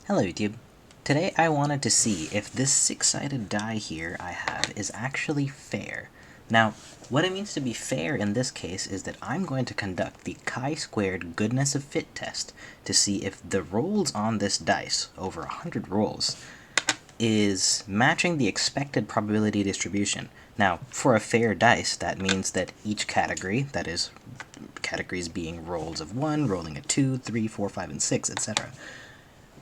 Hello YouTube. Today I wanted to see if this six-sided die here I have is actually fair. Now, what it means to be fair in this case is that I'm going to conduct the chi-squared goodness of fit test to see if the rolls on this dice, over 100 rolls, is matching the expected probability distribution. Now, for a fair dice, that means that each category, that is, categories being rolls of 1, rolling a 2, 3, 4, 5, and 6, etc.,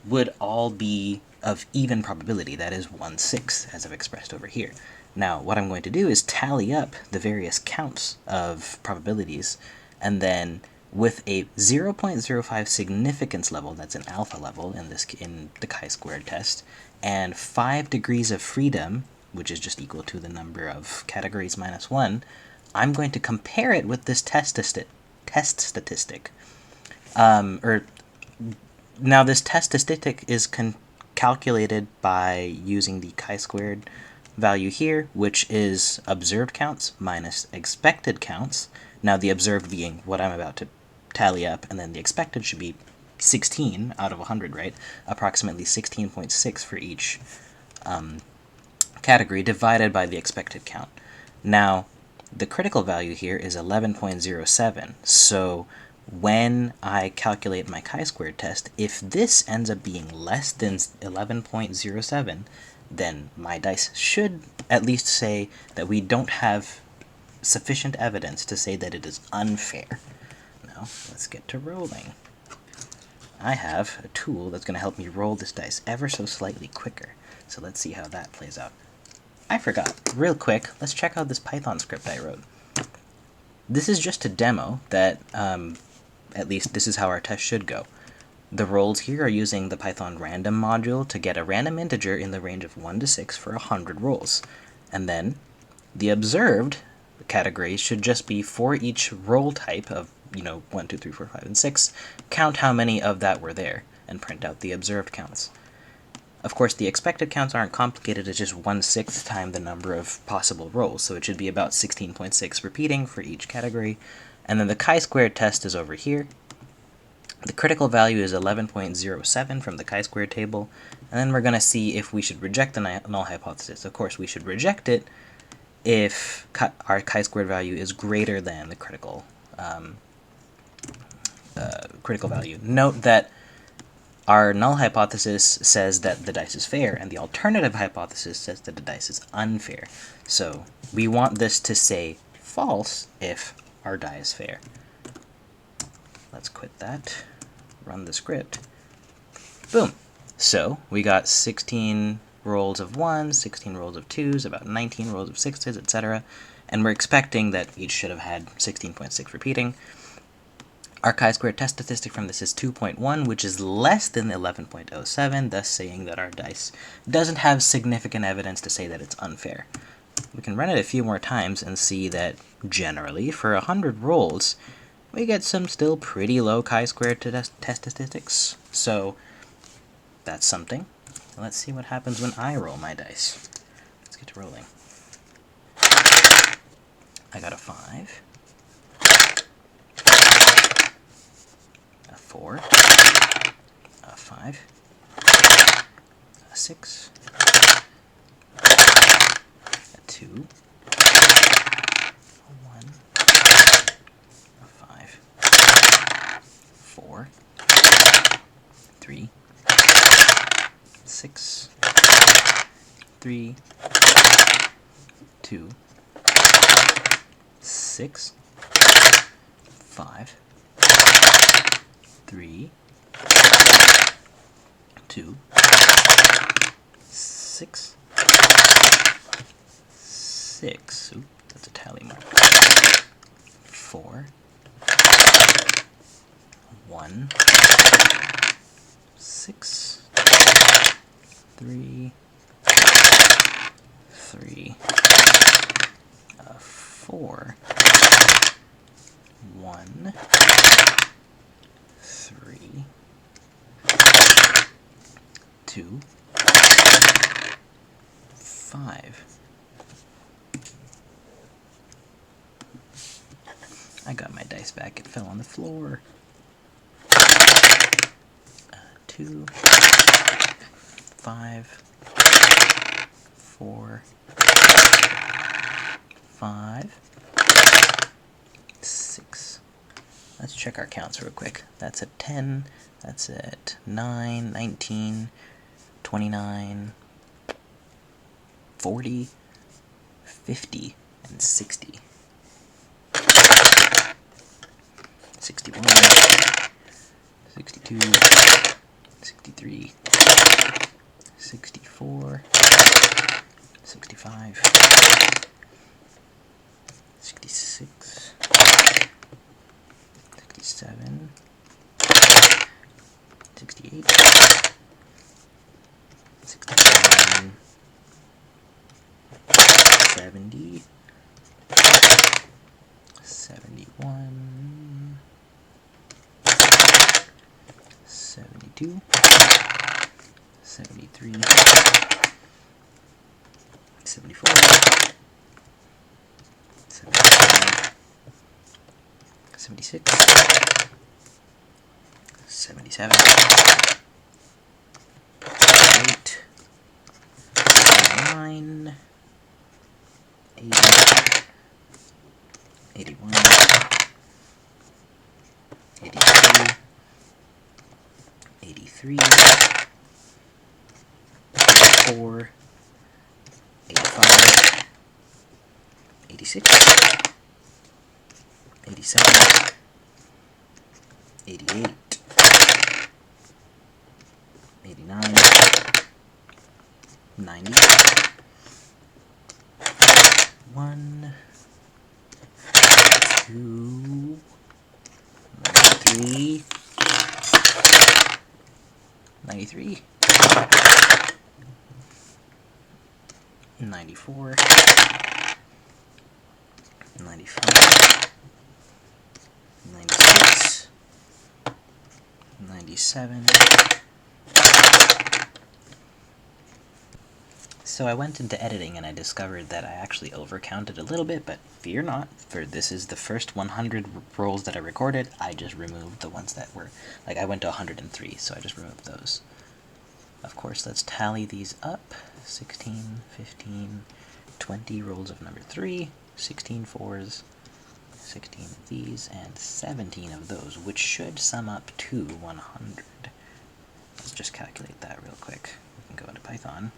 would all be of even probability, that is 1/6, as I've expressed over here. Now, what I'm going to do is tally up the various counts of probabilities, and then with a 0.05 significance level, that's an alpha level in the chi-squared test, and 5 degrees of freedom, which is just equal to the number of categories minus 1, I'm going to compare it with this test statistic. Now, this test statistic is calculated by using the chi-squared value here, which is observed counts minus expected counts. Now, the observed being what I'm about to tally up, and then the expected should be 16 out of 100, right? Approximately 16.6 for each category divided by the expected count. Now, the critical value here is 11.07, so when I calculate my chi-squared test, if this ends up being less than 11.07, then my dice should at least say that we don't have sufficient evidence to say that it is unfair. Now, let's get to rolling. I have a tool that's going to help me roll this dice ever so slightly quicker, so let's see how that plays out. I forgot, real quick, let's check out this Python script I wrote. This is just a demo that at least this is how our test should go. The rolls here are using the Python random module to get a random integer in the range of 1 to 6 for 100 rolls. And then the observed categories should just be for each roll type of, 1, 2, 3, 4, 5, and 6, count how many of that were there, and print out the observed counts. Of course, the expected counts aren't complicated, it's just 1/6 times the number of possible rolls, so it should be about 16.6 repeating for each category. And then the chi-squared test is over here. The critical value is 11.07 from the chi-squared table, and then we're going to see if we should reject the null hypothesis. Of course, we should reject it if our chi-squared value is greater than the critical value. Note that our null hypothesis says that the dice is fair, and the alternative hypothesis says that the dice is unfair. So we want this to say false if our die is fair. Let's quit that, run the script. Boom! So we got 16 rolls of 1s, 16 rolls of 2s, about 19 rolls of 6s, etc. And we're expecting that each should have had 16.6 repeating. Our chi-squared test statistic from this is 2.1, which is less than 11.07, thus saying that our dice doesn't have significant evidence to say that it's unfair. We can run it a few more times and see that generally, for 100 rolls, we get some still pretty low chi-squared test statistics. So that's something. Let's see what happens when I roll my dice. Let's get to rolling. I got a 5. A 4, a 5, a 6, a 2, a 1, a 5, 4, 3, 6, 3, 2, 6, 5, 3, 2, 6, 6. Oop, that's a tally mark. 4, 1, 6, 3, 3, 4, 1, 3, 2, 5. I got my dice back, it fell on the floor. 2, 5, 4, 5, 6. Let's check our counts real quick. That's at 10, that's at 9, 19, 29, 40, 50, and 60. 61, 62, 63, 64, 65, 66, 67, 68, 69, 70, 71, 72, 73, 74, 75, 76, 77, 78, 79, 80, 81, 82, 83, 84, 85, 86, 87, 88, 89, 90, 1, 2, 93, 93, 94, 95, 96, 97. So I went into editing and I discovered that I actually overcounted a little bit, but fear not, for this is the first 100 rolls that I recorded. I just removed the ones that were, like, I went to 103, so I just removed those. Of course, let's tally these up. 16, 15, 20 rolls of number 3, 16 fours, 16 of these, and 17 of those, which should sum up to 100. Let's just calculate that real quick. We can go into Python.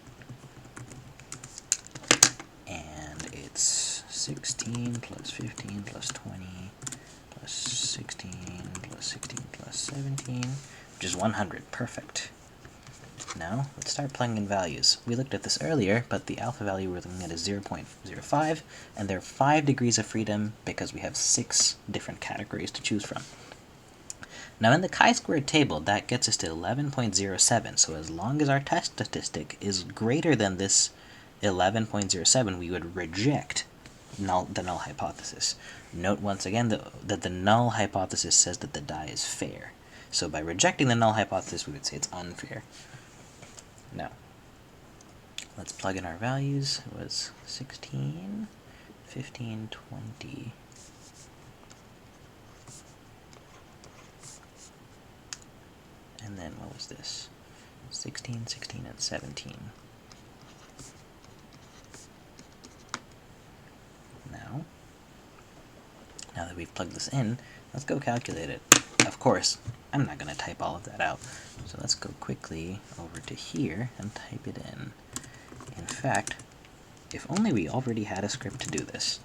And it's 16 plus 15 plus 20 plus 16 plus 16 plus 17, which is 100. Perfect. Now, let's start plugging in values. We looked at this earlier, but the alpha value we're looking at is 0.05, and there are 5 degrees of freedom because we have 6 different categories to choose from. Now in the chi-squared table, that gets us to 11.07, so as long as our test statistic is greater than this 11.07, we would reject the null hypothesis. Note once again that the null hypothesis says that the die is fair. So by rejecting the null hypothesis, we would say it's unfair. Now, let's plug in our values. It was 16, 15, 20. And then what was this? 16, 16, and 17. Now that we've plugged this in, let's go calculate it. Of course, I'm not going to type all of that out, so let's go quickly over to here and type it in. In fact, if only we already had a script to do this.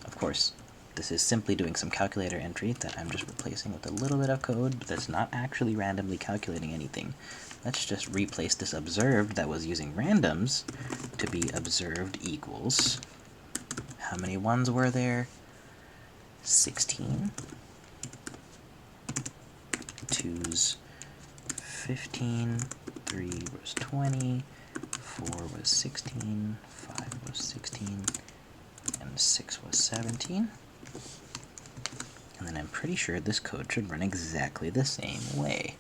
Of course, this is simply doing some calculator entry that I'm just replacing with a little bit of code, but that's not actually randomly calculating anything. Let's just replace this observed that was using randoms to be observed equals, how many ones were there? 16. 2's 15, 3 was 20, 4 was 16, 5 was 16, and 6 was 17. And then I'm pretty sure this code should run exactly the same way.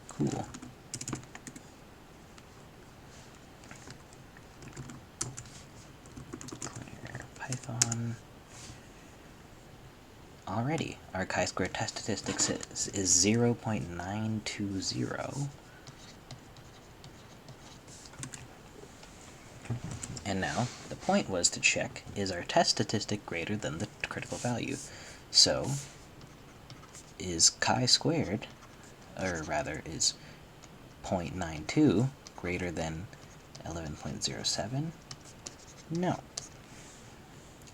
Cool. Clear Python. Alrighty, our chi-square test statistics is 0.920. And now, the point was to check, is our test statistic greater than the critical value? So, is chi-squared, or rather, is 0.92 greater than 11.07? No.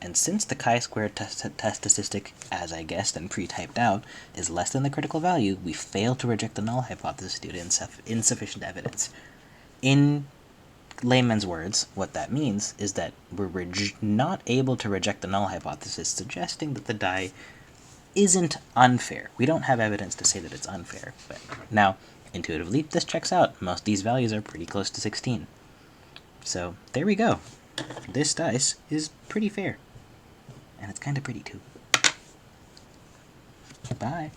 And since the chi-squared test statistic, as I guessed and pre-typed out, is less than the critical value, we fail to reject the null hypothesis due to insufficient evidence. In layman's words, what that means is that we're not able to reject the null hypothesis, suggesting that the die isn't unfair. We don't have evidence to say that it's unfair. But now, intuitively, this checks out. Most of these values are pretty close to 16. So there we go. This dice is pretty fair. And it's kind of pretty too. Bye.